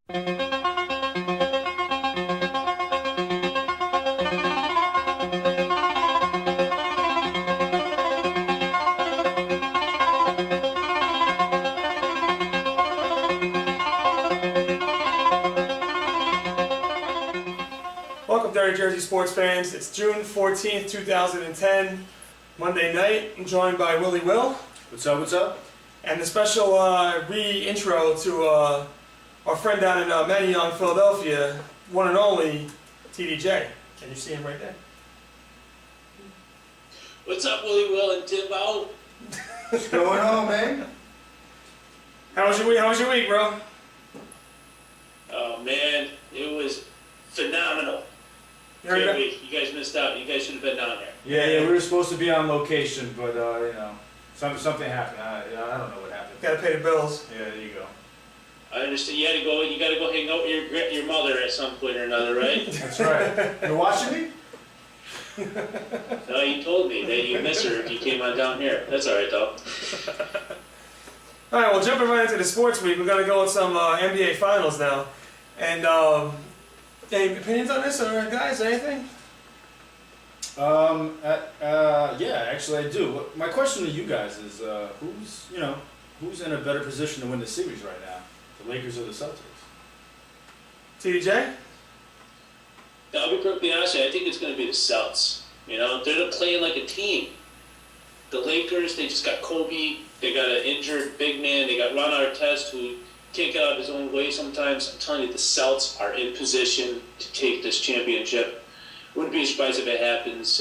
Welcome, Dirty Jersey sports fans. It's June 14th, 2010, Monday night. I'm joined by Willie Will. What's up, what's up? And the special re-intro to our friend down in Manayunk, Philadelphia, one and only TDJ. Can you see him right there? What's up, Willie Will and Timbo? What's going on, man? How was your week, bro? Oh man, it was phenomenal. You heard Great that? week. You guys missed out. You guys should have been down there. Yeah, we were supposed to be on location, but something happened. I don't know what happened. Gotta pay the bills. Yeah, there you go. I understand. You got to go hang out with your mother at some point or another, right? That's right. You're watching me? No, you told me that you miss her if you came on down here. That's all right though. All right, well, jumping right into the sports week, we're gonna go with some NBA Finals now. And any opinions on this, or guys? Anything? Yeah, actually I do. My question to you guys is, who's in a better position to win the series right now? The Lakers or the Celtics? TDJ? I'll be perfectly honest with you, I think it's going to be the Celtics. You know, they're playing like a team. The Lakers, they just got Kobe. They got an injured big man. They got Ron Artest, who can't get out of his own way sometimes. I'm telling you, the Celtics are in position to take this championship. Wouldn't be surprised if it happens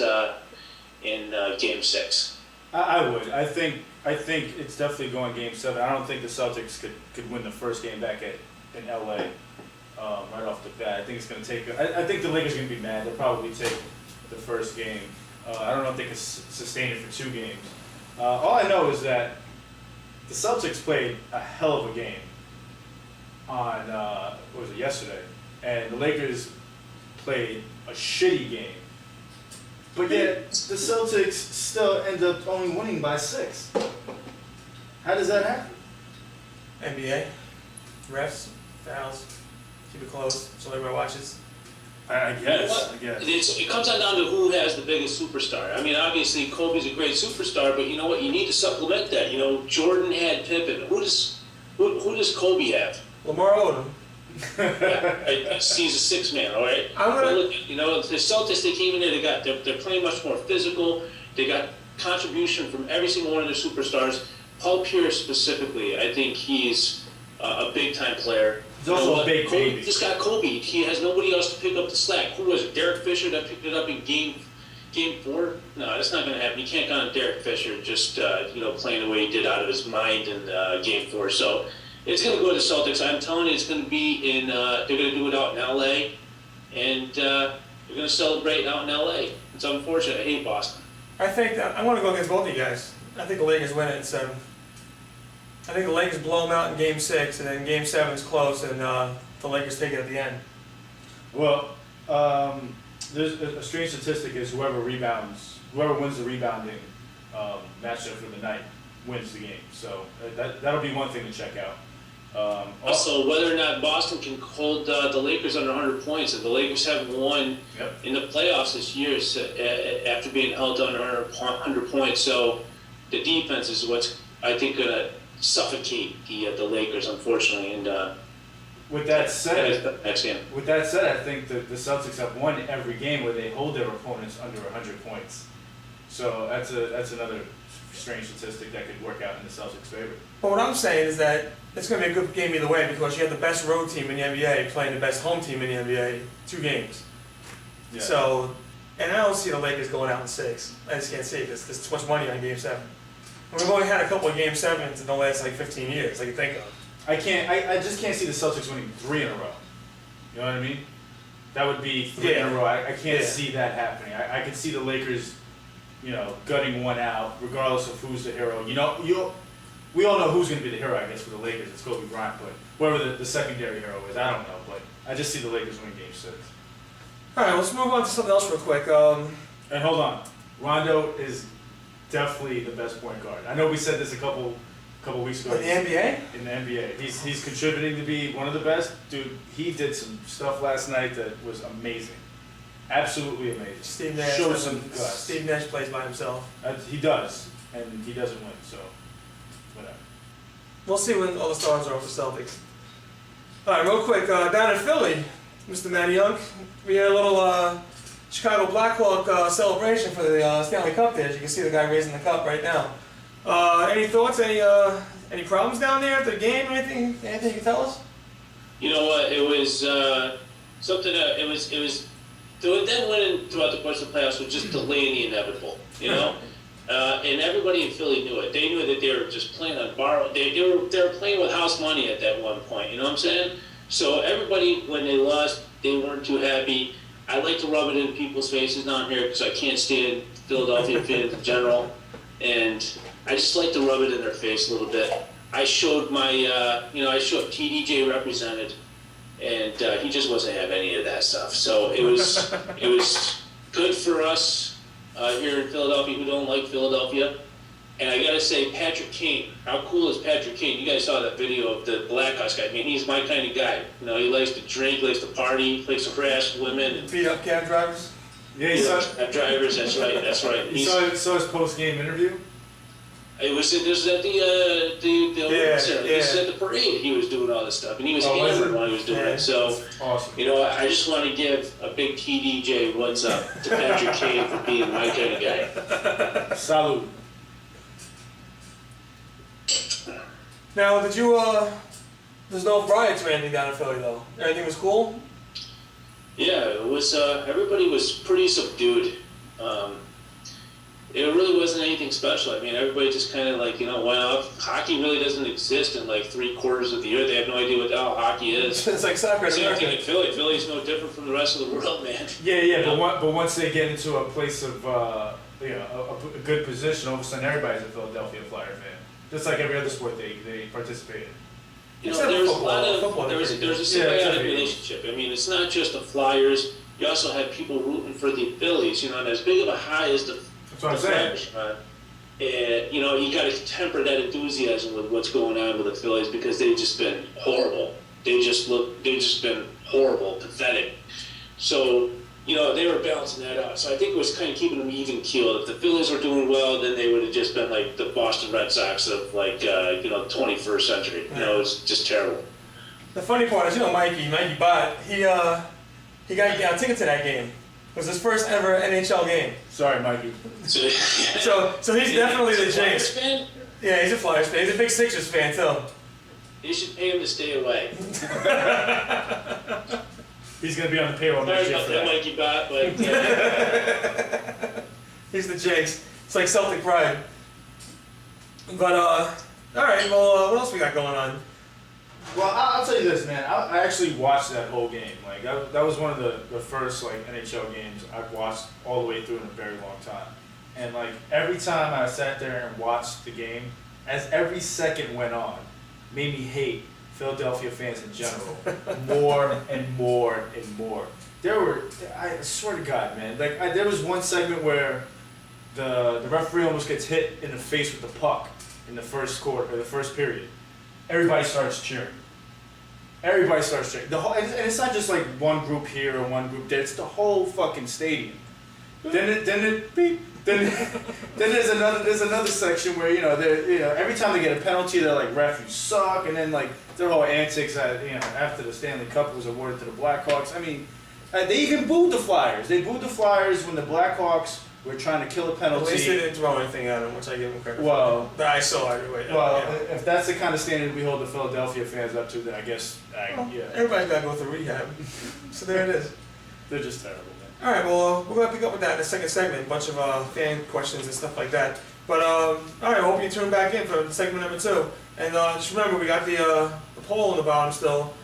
in Game 6. I would. I think it's definitely going Game 7. I don't think the Celtics could win the first game back in LA right off the bat. I think it's going to take. I think the Lakers are going to be mad. They'll probably take the first game. I don't know if they can sustain it for 2 games. All I know is that the Celtics played a hell of a game on what was it, yesterday, and the Lakers played a shitty game. But yet the Celtics still end up only winning by 6. How does that happen? NBA, refs, fouls, keep it close so everybody watches. I guess. It comes down to who has the biggest superstar. I mean, obviously, Kobe's a great superstar, but you know what? You need to supplement that. You know, Jordan had Pippen. Who does Kobe have? Lamar Odom. He's a 6-man, all right? Look, you know, the Celtics, they came in there, they're playing much more physical. They got contribution from every single one of their superstars. Paul Pierce specifically, I think he's a big-time player. He's also a big baby. Just got Kobe. He has nobody else to pick up the slack. Who was it? Derek Fisher that picked it up in Game 4? No, that's not going to happen. You can't count on Derek Fisher just playing the way he did out of his mind in Game 4. So it's going to go to the Celtics. I'm telling you, it's going to be in. They're going to do it out in LA, and they're going to celebrate out in LA. It's unfortunate. I hate Boston. I think that I want to go against both of you guys. I think the Lakers win it in 7. I think the Lakers blow them out in Game 6, and then Game 7's close, and the Lakers take it at the end. Well, there's a strange statistic is whoever wins the rebounding matchup for the night wins the game. So that'll be one thing to check out. Also, whether or not Boston can hold the Lakers under 100 points. If the Lakers haven't won in the playoffs this year after being held under 100 points, so the defense is what's, I think, going to suffocate the Lakers, unfortunately. And with that said, I think that the Celtics have won every game where they hold their opponents under 100 points. So that's another strange statistic that could work out in the Celtics' favor. But what I'm saying is that it's going to be a good game either way because you have the best road team in the NBA playing the best home team in the NBA 2 games. Yeah. So, and I don't see the Lakers going out in 6. I just can't see it because there's too much money on Game 7. And we've only had a couple of Game 7s in the last 15 years, I can think of. I just can't see the Celtics winning 3 in a row. You know what I mean? That would be 3 in a row. I can't see that happening. I can see the Lakers, gutting one out, regardless of who's the hero. We all know who's going to be the hero, I guess, for the Lakers. It's Kobe Bryant, but whoever the secondary hero is, I don't know. But I just see the Lakers winning Game 6. All right, let's move on to something else real quick. And hold on, Rondo is definitely the best point guard. I know we said this a couple couple weeks ago. In the NBA? In the NBA. He's contributing to be one of the best. Dude, he did some stuff last night that was amazing. Absolutely amazing. Steve Nash. Showed some guts. Steve Nash plays by himself. He does, and he doesn't win, so whatever. We'll see when all the stars are with the Celtics. All right, real quick, down in Philly, Mr. Matty Young, we had a little Chicago Blackhawk celebration for the Stanley Cup there. As you can see the guy raising the cup right now. Any thoughts? Any problems down there at the game? Anything you can tell us? You know what? It was something that it was. Them winning throughout the course of the playoffs was just delaying the inevitable. You know, and everybody in Philly knew it. They knew that they were just playing on borrowed. They were playing with house money at that one point. You know what I'm saying? So everybody, when they lost, they weren't too happy. I like to rub it in people's faces down here because I can't stand Philadelphia fans in general, and I just like to rub it in their face a little bit. I showed my, I showed TDJ represented, and he just wasn't having any of that stuff. So it was good for us here in Philadelphia who don't like Philadelphia. And I gotta say, Patrick Kane, how cool is Patrick Kane? You guys saw that video of the Blackhawks guy. I mean, he's my kind of guy. You know, he likes to drink, likes to party, likes to harass women. And Beat up cab drivers? Yeah, you saw, drivers, that's right. you saw his post-game interview? It was at the Yeah. This is at the parade. He was doing all this stuff, and he was hammered while he was doing it. So, Awesome. you know, I just want to give a big TDJ what's up to Patrick Kane for being my kind of guy. Salute. Now, did you, there's no riots or anything down in Philly, though? Everything was cool? Yeah, it was. Everybody was pretty subdued. It really wasn't anything special. I mean, everybody just kind of like, went off. Hockey really doesn't exist in like 3/4 of the year. They have no idea what the hell hockey is. It's like soccer in Same thing in America. Philly. Philly's no different from the rest of the world, man. Yeah, but once they get into a place of, a good position, all of a sudden everybody's a Philadelphia Flyer fan. Just like every other sport they participate in. Except There's a football. lot of Football, there's a they're pretty symbiotic relationship. I mean, it's not just the Flyers. You also have people rooting for the Phillies. And as big of a high as the That's what I'm saying. Flyers are, and you got to temper that enthusiasm with what's going on with the Phillies because they've just been horrible. They've just been horrible, pathetic. So. They were balancing that out. So I think it was kind of keeping them even keeled. If the Phillies were doing well, then they would have just been like the Boston Red Sox of the 21st century. It's just terrible. The funny part is, Mikey Bott, he got tickets to that game. It was his first ever NHL game. Sorry, Mikey. So he's definitely the Flyers jinx. fan? Yeah, he's a Flyers fan. He's a big Sixers fan, too. You should pay him to stay away. He's going to be on the payroll Sorry next year about for that, that. Mikey Bott, but He's the jinx. It's like Celtic pride. But, all right, well, what else we got going on? Well, I'll tell you this, man. I actually watched that whole game. Like that was one of the first NHL games I've watched all the way through in a very long time. And every time I sat there and watched the game, as every second went on, made me hate Philadelphia fans in general more and more and more. I swear to God, man. There was one segment where the referee almost gets hit in the face with the puck in the first quarter or the first period. Everybody starts cheering. The whole, and it's not just one group here or one group there. It's the whole fucking stadium. Then there's another section where every time they get a penalty they're like, ref, you suck, and then their whole antics after the Stanley Cup was awarded to the Blackhawks. I mean, they even booed the Flyers. They booed the Flyers when the Blackhawks were trying to kill a penalty. At least they didn't throw anything at him, which I give him credit Well, for. That I saw anyway. Well, yeah. if that's the kind of standard we hold the Philadelphia fans up to, then I guess, Everybody's got to go through rehab. So there it is. they're just terrible, man. All right, well, we're going to pick up with that in the second segment, a bunch of fan questions and stuff like that. But, all right, I hope you tune back in for segment number 2. And just remember, we got the poll on the bottom still.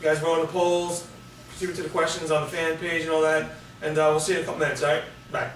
You guys vote on the polls, contribute to the questions on the fan page and all that. And we'll see you in a couple minutes, all right? Bye.